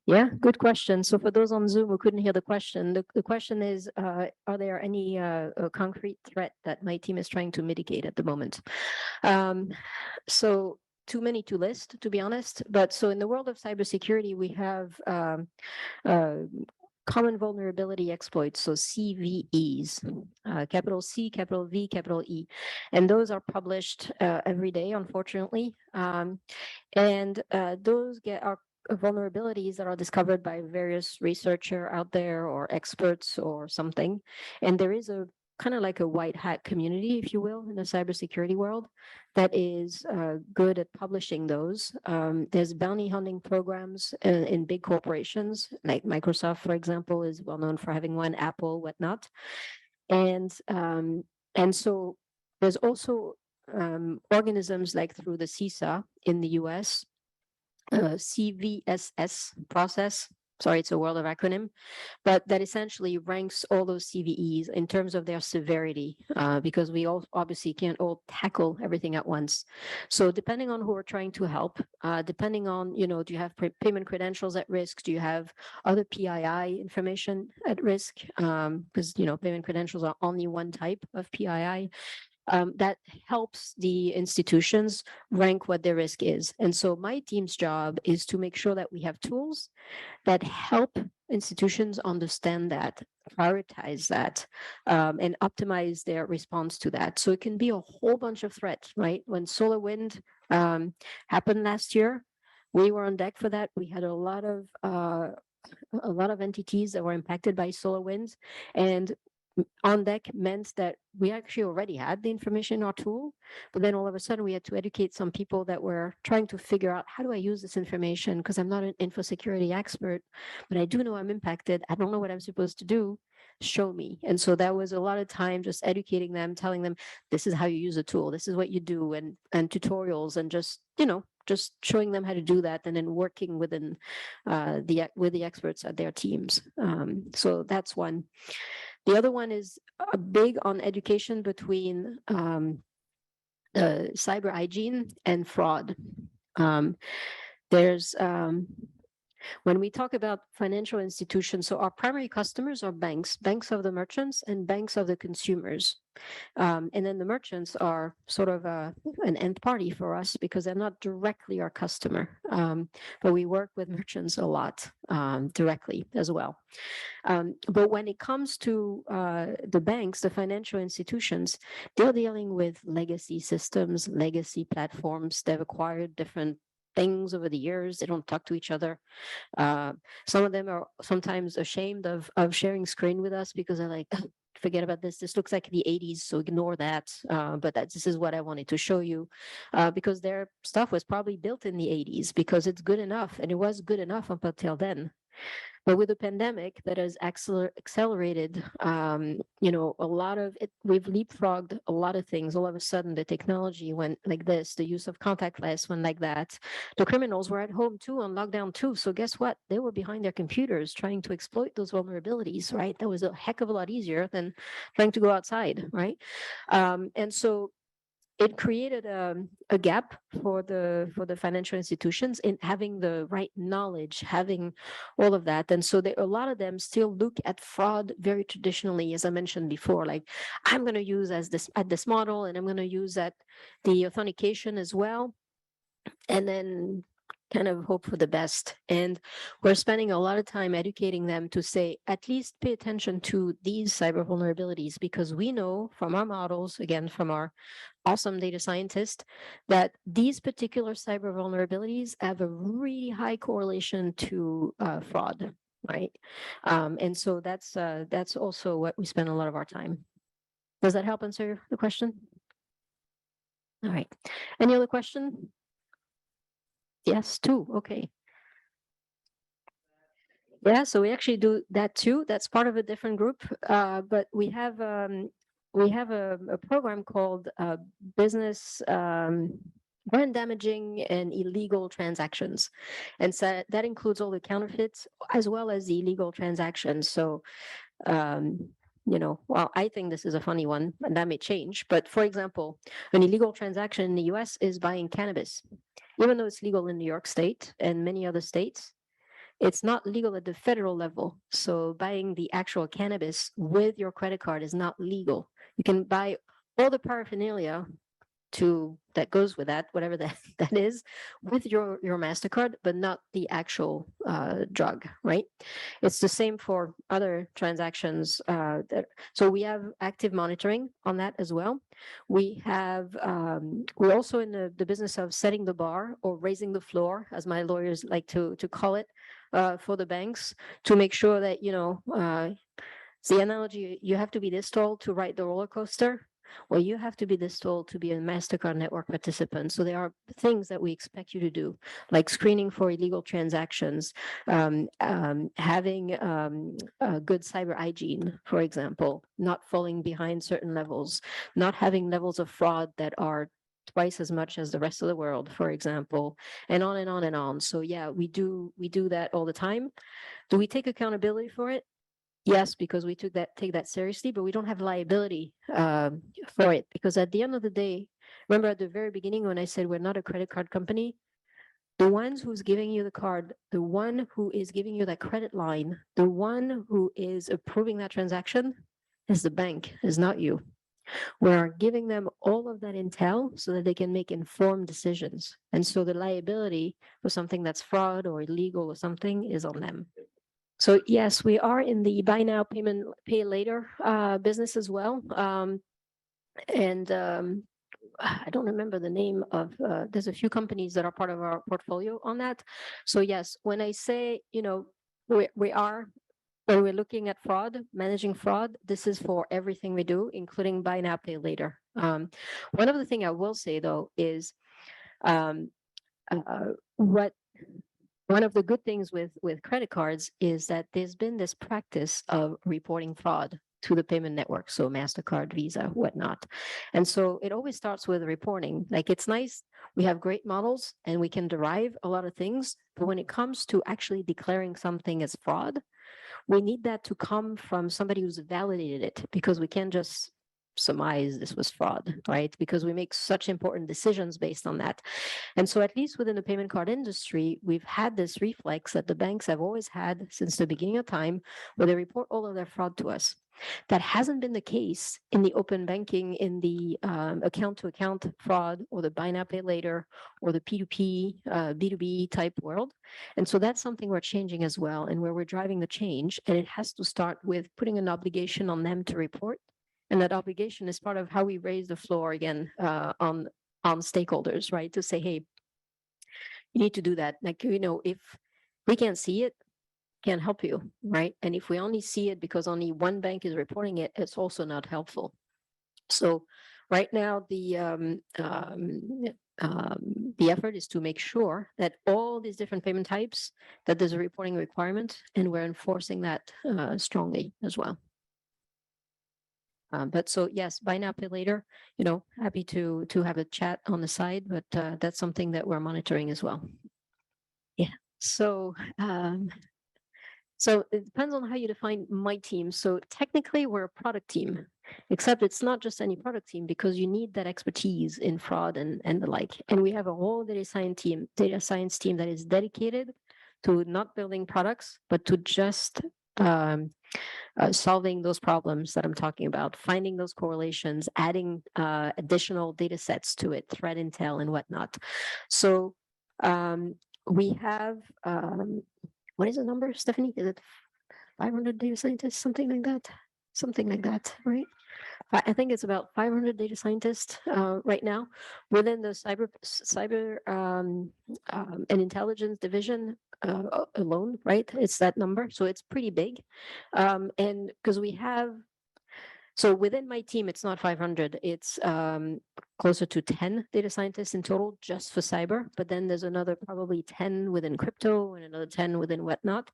Yeah, good question. So for those on Zoom who couldn't hear the question, the question is, are there any concrete threat that my team is trying to mitigate at the moment? So too many to list, to be honest. But so in the world of cybersecurity, we have common vulnerability exploits, so CVEs, capital C, capital V, capital E. And those are published every day, unfortunately. And those are vulnerabilities that are discovered by various researchers out there or experts or something. And there is a kind of like a white hat community, if you will, in the cybersecurity world that is good at publishing those. There's bounty hunting programs in big corporations, like Microsoft, for example, is well known for having one, Apple, whatnot. And so there's also organisms like through the CISA in the US, CVSS process. Sorry, it's a world of acronym, but that essentially ranks all those CVEs in terms of their severity, because we all obviously can't all tackle everything at once. So depending on who we're trying to help, depending on, do you have payment credentials at risk? Do you have other PII information at risk? Because, payment credentials are only one type of PII. That helps the institutions rank what their risk is. And so my team's job is to make sure that we have tools that help institutions understand that, prioritize that, and optimize their response to that. So it can be a whole bunch of threats, right? When SolarWind happened last year, we were on deck for that. We had a lot of entities that were impacted by SolarWinds, and on deck meant that we actually already had the information in our tool, but then all of a sudden we had to educate some people that were trying to figure out, how do I use this information? Because I'm not an info security expert, but I do know I'm impacted. I don't know what I'm supposed to do. Show me. And so that was a lot of time just educating them, telling them, this is how you use a tool. This is what you do, and tutorials, and just, just showing them how to do that and then working within with the experts at their teams. So that's one. The other one is big on education between cyber hygiene and fraud. There's when we talk about financial institutions, so our primary customers are banks, banks of the merchants and banks of the consumers. And then the merchants are sort of an end party for us because they're not directly our customer. But we work with merchants a lot directly as well. But when it comes to the banks, the financial institutions, they're dealing with legacy systems, legacy platforms. They've acquired different things over the years. They don't talk to each other. Some of them are sometimes ashamed of sharing screen with us because they're like, forget about this. This looks like the 80s, so ignore that. But this is what I wanted to show you because their stuff was probably built in the 80s because it's good enough, and it was good enough up until then. But with the pandemic, that has accelerated, a lot of it. We've leapfrogged a lot of things. All of a sudden, the technology went like this. The use of contactless went like that. The criminals were at home too, on lockdown too. So guess what? They were behind their computers trying to exploit those vulnerabilities. Right? That was a heck of a lot easier than trying to go outside. Right? And so it created a gap for the financial institutions in having the right knowledge, having all of that. And so a lot of them still look at fraud very traditionally, as I mentioned before, like I'm going to use this model, and I'm going to use the authentication as well, and then kind of hope for the best. And we're spending a lot of time educating them to say, at least pay attention to these cyber vulnerabilities, because we know from our models, again, from our awesome data scientists, that these particular cyber vulnerabilities have a really high correlation to fraud, right? And so that's also what we spend a lot of our time. Does that help answer the question? All right. Any other question? Yes, two. Okay. Yeah, so we actually do that too. That's part of a different group. But we have a program called Business Brand Damaging and Illegal Transactions. And so that includes all the counterfeits as well as the illegal transactions. So well, I think this is a funny one, and that may change. But for example, an illegal transaction in the US is buying cannabis. Even though it's legal in New York State and many other states, it's not legal at the federal level. So buying the actual cannabis with your credit card is not legal. You can buy all the paraphernalia that goes with that, whatever that is, with your Mastercard, but not the actual drug, right? It's the same for other transactions. So we have active monitoring on that as well. We're also in the business of setting the bar or raising the floor, as my lawyers like to call it, for the banks, to make sure that it's the analogy, you have to be this tall to ride the roller coaster. Well, you have to be this tall to be a Mastercard network participant. So there are things that we expect you to do, like screening for illegal transactions, having good cyber hygiene, for example, not falling behind certain levels, not having levels of fraud that are twice as much as the rest of the world, for example, and on and on and on. So yeah, we do that all the time. Do we take accountability for it? Yes, because we take that seriously, but we don't have liability for it, because at the end of the day, remember at the very beginning when I said we're not a credit card company, the ones who's giving you the card, the one who is giving you that credit line, the one who is approving that transaction is the bank, is not you. We're giving them all of that intel so that they can make informed decisions. And so the liability for something that's fraud or illegal or something is on them. So yes, we are in the buy now, pay later business as well. I don't remember the name of, there's a few companies that are part of our portfolio on that. So yes, when I say, when we're looking at fraud, managing fraud, this is for everything we do, including buy now, pay later. One of the things I will say though is one of the good things with credit cards is that there's been this practice of reporting fraud. to the payment network. So Mastercard, Visa, whatnot. And so it always starts with reporting. Like it's nice, we have great models and we can derive a lot of things. But when it comes to actually declaring something as fraud, we need that to come from somebody who's validated it, because we can't just surmise this was fraud, right? Because we make such important decisions based on that. And so at least within the payment card industry, we've had this reflex that the banks have always had since the beginning of time, where they report all of their fraud to us. That hasn't been the case in the open banking, in the account to account fraud, or the buy now pay later, or the P2P, B2B type world. And so that's something we're changing as well, and where we're driving the change. And it has to start with putting an obligation on them to report. And that obligation is part of how we raise the floor again on stakeholders, right? To say, hey, you need to do that. Like, if we can't see it, can't help you, right? And if we only see it because only one bank is reporting it, it's also not helpful. So right now, the effort is to make sure that all these different payment types, that there's a reporting requirement, and we're enforcing that strongly as well. But so yes, buy now, pay later, happy to have a chat on the side, but that's something that we're monitoring as well. Yeah. So so it depends on how you define my team. So technically we're a product team, except it's not just any product team, because you need that expertise in fraud and the like. And we have a whole data science team that is dedicated to not building products, but to just solving those problems that I'm talking about, finding those correlations, adding additional data sets to it, threat intel and whatnot. So we have, what is the number, Stephanie? Is it 500 data scientists, something like that? Something like that, right? I think it's about 500 data scientists right now within the cyber and intelligence division alone, right? It's that number, so it's pretty big. And because we have, so within my team, it's not 500, it's closer to 10 data scientists in total just for cyber. But then there's another probably 10 within crypto and another 10 within whatnot.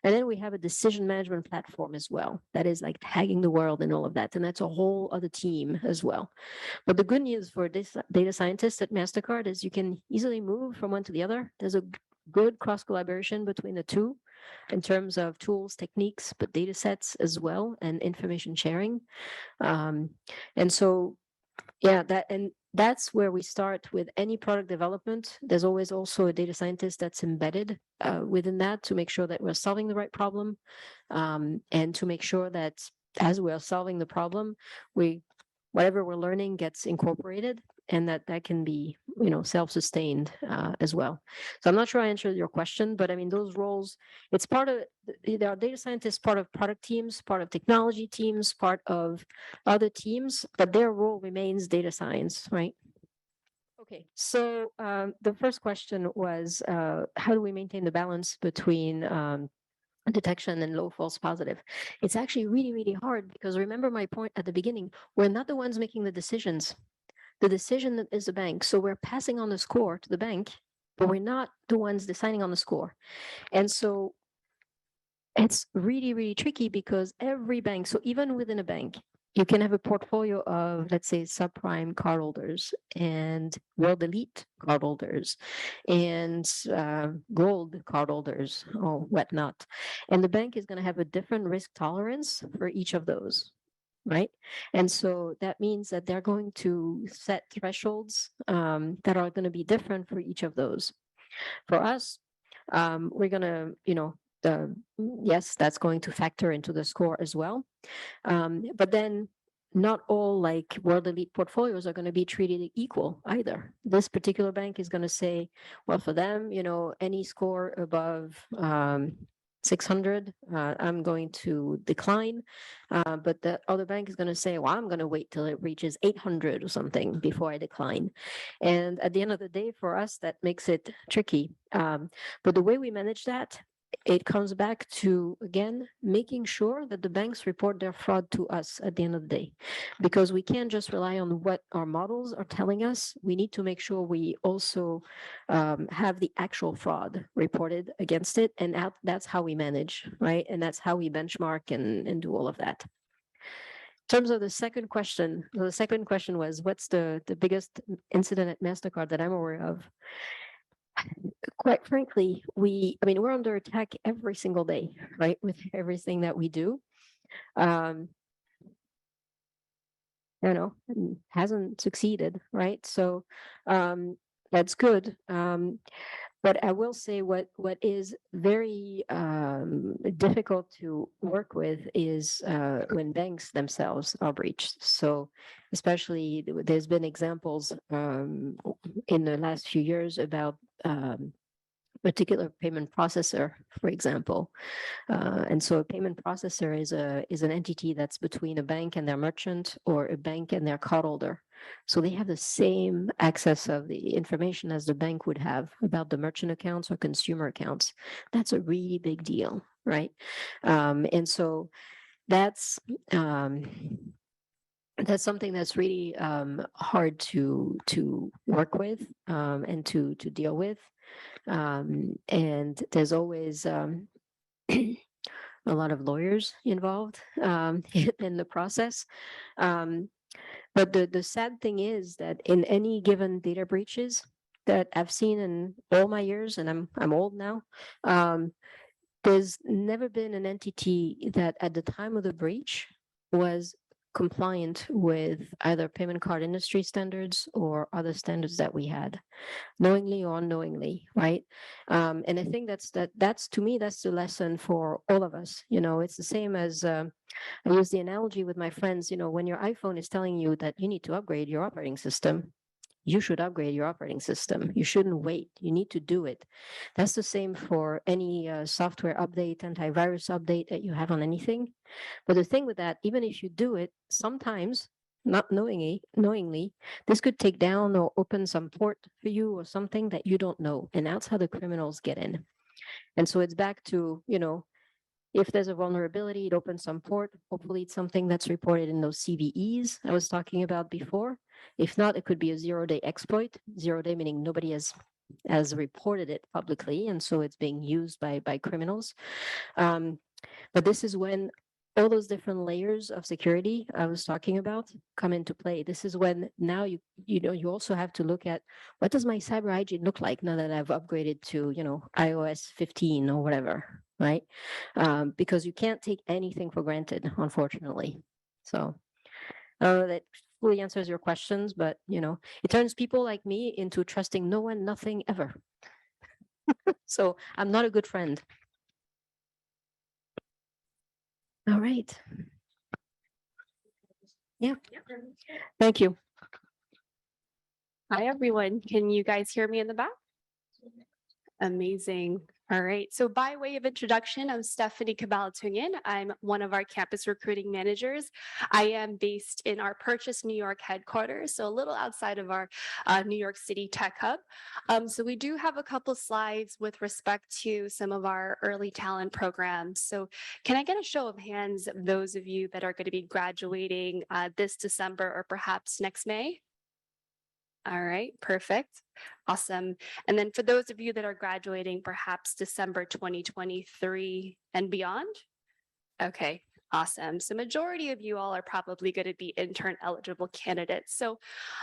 And then we have a decision management platform as well. That is like tagging the world and all of that. And that's a whole other team as well. But the good news for data scientists at Mastercard is you can easily move from one to the other. There's a good cross collaboration between the two in terms of tools, techniques, but data sets as well, and information sharing. And so, yeah, that's where we start with any product development. There's always also a data scientist that's embedded within that to make sure that we're solving the right problem, and to make sure that as we're solving the problem, whatever we're learning gets incorporated, and that can be, self-sustained as well. So I'm not sure I answered your question, but I mean, those roles, it's part of, there are data scientists, part of product teams, part of technology teams, part of other teams, but their role remains data science, right? Okay, so the first question was, how do we maintain the balance between detection and low false positive? It's actually really, really hard, because remember my point at the beginning, we're not the ones making the decisions. The decision is the bank. So we're passing on the score to the bank, but we're not the ones deciding on the score. And so it's really, really tricky, because every bank, so even within a bank, you can have a portfolio of, let's say, subprime cardholders and world elite cardholders and gold cardholders or whatnot. And the bank is going to have a different risk tolerance for each of those, right? And so that means that they're going to set thresholds that are going to be different for each of those. For us, we're going to, yes, that's going to factor into the score as well. But then not all like world elite portfolios are going to be treated equal either. This particular bank is going to say, well, for them, any score above 600, I'm going to decline. But the other bank is going to say, well, I'm going to wait till it reaches 800 or something before I decline. And at the end of the day, for us, that makes it tricky. But the way we manage that, it comes back to, again, making sure that the banks report their fraud to us at the end of the day, because we can't just rely on what our models are telling us. We need to make sure we also have the actual fraud reported against it. And that's how we manage, right? And that's how we benchmark and do all of that. terms of the second question, was, what's the biggest incident at Mastercard that I'm aware of? Quite frankly, we're under attack every single day, right? With everything that we do. And hasn't succeeded, right? So that's good. But I will say what is very difficult to work with is when banks themselves are breached. So especially there's been examples in the last few years about particular payment processor, for example. And so a payment processor is an entity that's between a bank and their merchant, or a bank and their cardholder. So they have the same access of the information as the bank would have about the merchant accounts or consumer accounts. That's a really big deal, right? And so that's something that's really hard to work with and to deal with. And there's always a lot of lawyers involved in the process. But the sad thing is that in any given data breaches that I've seen in all my years, and I'm old now, there's never been an entity that at the time of the breach was compliant with either payment card industry standards or other standards that we had, knowingly or unknowingly, right? And I think that's to me, that's the lesson for all of us. It's the same as I use the analogy with my friends. When your iPhone is telling you that you need to upgrade your operating system, you should upgrade your operating system. You shouldn't wait. You need to do it. That's the same for any software update, antivirus update that you have on anything. But the thing with that, even if you do it, sometimes not knowingly, this could take down or open some port for you or something that you don't know. And that's how the criminals get in. And so it's back to, if there's a vulnerability, it opens some port. Hopefully it's something that's reported in those CVEs I was talking about before. If not, it could be a 0-day exploit. 0-day meaning nobody has reported it publicly, and so it's being used by criminals. But this is when all those different layers of security I was talking about come into play. This is when now you also have to look at, what does my cyber hygiene look like now that I've upgraded to iOS 15 or whatever, right? Because you can't take anything for granted, unfortunately. So I don't know that fully answers your questions, but it turns people like me into trusting no one, nothing, ever. So I'm not a good friend. All right. Yeah. Thank you. Hi, everyone. Can you guys hear me in the back? Amazing. All right. So by way of introduction, I'm Stephanie Cabalatungan. I'm one of our campus recruiting managers. I am based in our Purchase, New York headquarters, so a little outside of our New York City tech hub. So we do have a couple slides with respect to some of our early talent programs. So can I get a show of hands of those of you that are going to be graduating this December or perhaps next May? All right, perfect. Awesome. And then for those of you that are graduating perhaps December 2023 and beyond? Okay, awesome. So majority of you all are probably going to be intern eligible candidates. So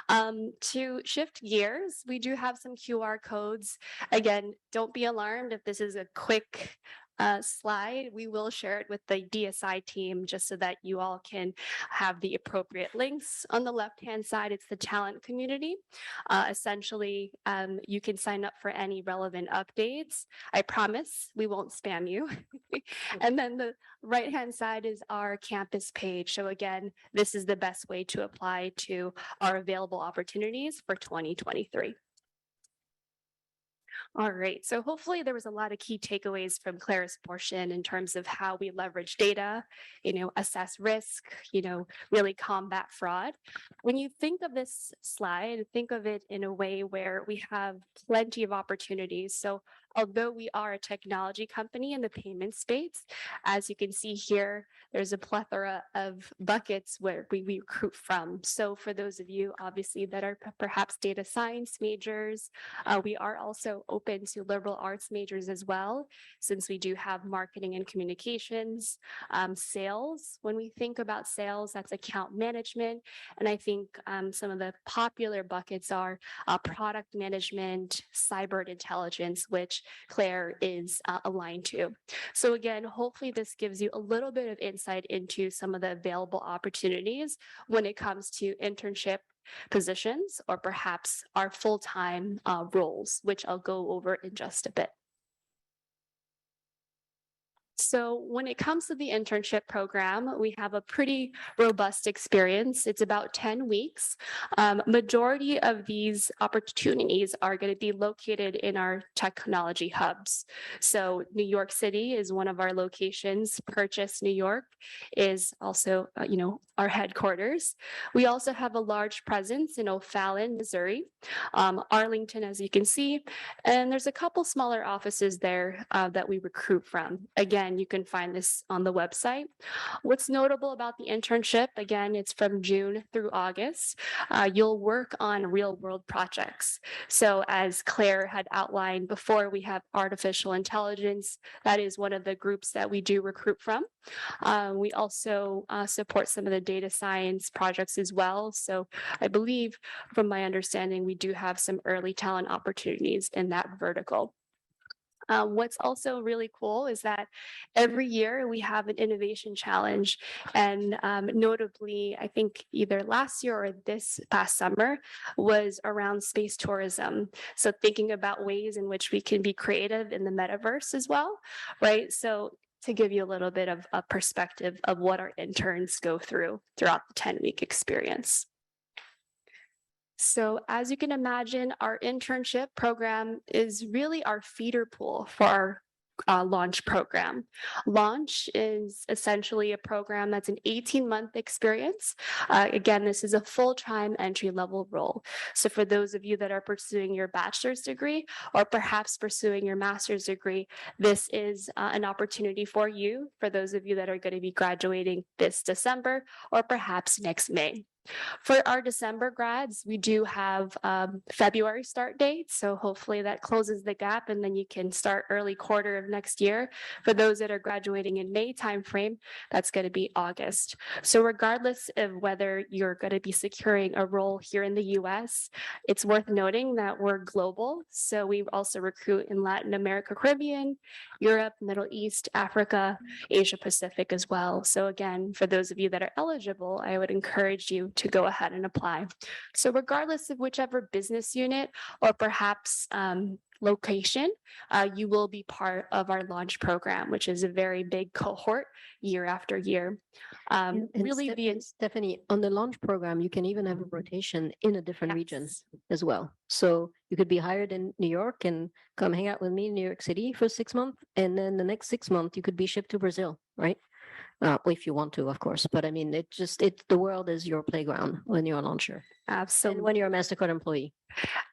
to shift gears, we do have some QR codes. Again, don't be alarmed if this is a quick slide. We will share it with the DSI team just so that you all can have the appropriate links. On the left-hand side, it's the talent community. Essentially, you can sign up for any relevant updates. I promise we won't spam you. And then the right-hand side is our campus page. So again, this is the best way to apply to our available opportunities for 2023. All right, so hopefully there was a lot of key takeaways from Claire's portion in terms of how we leverage data, assess risk, really combat fraud. When you think of this slide, think of it in a way where we have plenty of opportunities. So although we are a technology company in the payment space, as you can see here, there's a plethora of buckets where we recruit from. So for those of you, obviously, that are perhaps data science majors, we are also open to liberal arts majors as well, since we do have marketing and communications, sales. When we think about sales, that's account management. And I think some of the popular buckets are product management, cyber intelligence, which Claire is aligned to. So again, hopefully this gives you a little bit of insight into some of the available opportunities when it comes to internship positions or perhaps our full-time roles, which I'll go over in just a bit. So when it comes to the internship program, we have a pretty robust experience. It's about 10 weeks. Majority of these opportunities are going to be located in our technology hubs. So New York City is one of our locations. Purchase, New York is also, our headquarters. We also have a large presence in O'Fallon, Missouri, Arlington, as you can see, and there's a couple smaller offices there that we recruit from. Again, you can find this on the website. What's notable about the internship, again, it's from June through August. You'll work on real world projects. So as Claire had outlined before, we have artificial intelligence. That is one of the groups that we do recruit from. We also support some of the data science projects as well. So I believe, from my understanding, we do have some early talent opportunities in that vertical. What's also really cool is that every year we have an innovation challenge, and notably, I think either last year or this past summer was around space tourism. So thinking about ways in which we can be creative in the metaverse as well, right? So to give you a little bit of a perspective of what our interns go through throughout the 10-week experience. So as you can imagine, our internship program is really our feeder pool for our launch program. Launch is essentially a program that's an 18-month experience. Again, this is a full-time entry-level role. So for those of you that are pursuing your bachelor's degree or perhaps pursuing your master's degree, this is an opportunity for you, for those of you that are going to be graduating this December or perhaps next May. For our December grads, we do have February start dates. So hopefully that closes the gap and then you can start early quarter of next year. For those that are graduating in May timeframe, that's going to be August. So regardless of whether you're going to be securing a role here in the US, it's worth noting that we're global. So we also recruit in Latin America, Caribbean, Europe, Middle East, Africa, Asia Pacific as well. So again, for those of you that are eligible, I would encourage you to go ahead and apply. So regardless of whichever business unit or perhaps location, you will be part of our launch program, which is a very big cohort year after year. And Really be Stephanie, on the launch program, you can even have a rotation in a different region Yes. as well. So you could be hired in New York and come hang out with me in New York City for 6 months. And then the next 6 months, you could be shipped to Brazil, right? If you want to, of course. But I mean, the world is your playground when you're a launcher and Absolutely. when you're a Mastercard employee.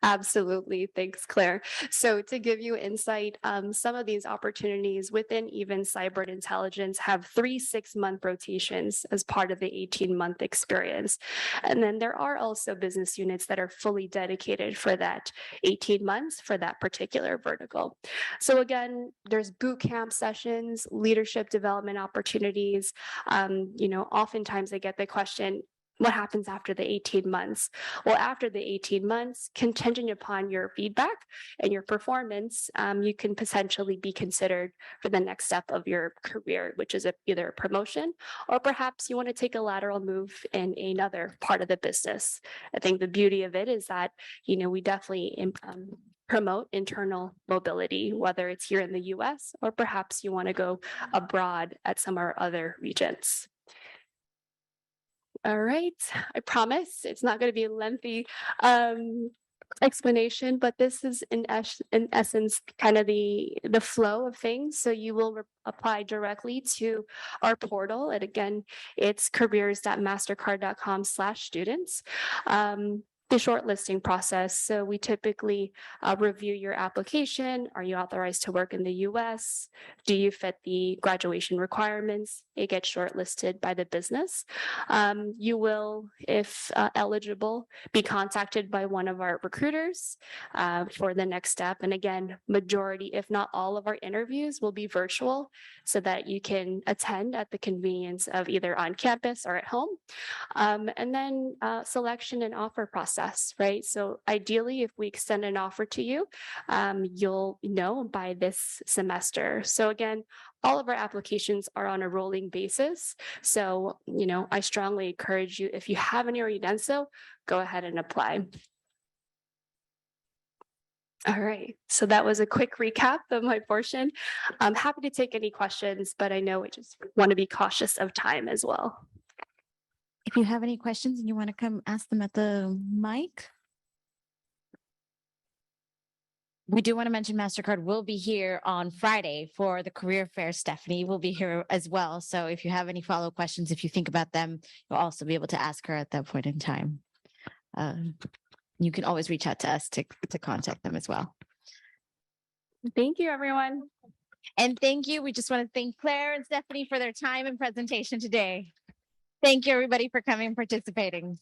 Absolutely. Thanks, Claire. So to give you insight, some of these opportunities within even cyber intelligence have 3 6-month rotations as part of the 18-month experience. And then there are also business units that are fully dedicated for that 18 months for that particular vertical. So again, there's boot camp sessions, leadership development opportunities. Oftentimes I get the question, what happens after the 18 months? Well, after the 18 months, contingent upon your feedback and your performance, you can potentially be considered for the next step of your career, which is either a promotion or perhaps you want to take a lateral move in another part of the business. I think the beauty of it is that, we definitely promote internal mobility, whether it's here in the US or perhaps you want to go abroad at some of our other regions. All right, I promise it's not going to be a lengthy explanation, but this is in essence kind of the flow of things. So you will apply directly to our portal, and again, it's careers.mastercard.com/students. the shortlisting process. So we typically review your application. Are you authorized to work in the US? Do you fit the graduation requirements? It gets shortlisted by the business. You will, if eligible, be contacted by one of our recruiters for the next step. And again, majority, if not all of our interviews will be virtual so that you can attend at the convenience of either on campus or at home. And then selection and offer process, right? So ideally, if we extend an offer to you, you'll know by this semester. So again, all of our applications are on a rolling basis. So, I strongly encourage you, if you haven't already done so, go ahead and apply. All right, so that was a quick recap of my portion. I'm happy to take any questions, but I know we just want to be cautious of time as well. If you have any questions and you want to come ask them at the mic. We do want to mention Mastercard will be here on Friday for the career fair. Stephanie will be here as well. So if you have any follow-up questions, if you think about them, you'll also be able to ask her at that point in time. You can always reach out to us to contact them as well. Thank you, everyone. And thank you. We just want to thank Claire and Stephanie for their time and presentation today. Thank you, everybody, for coming and participating.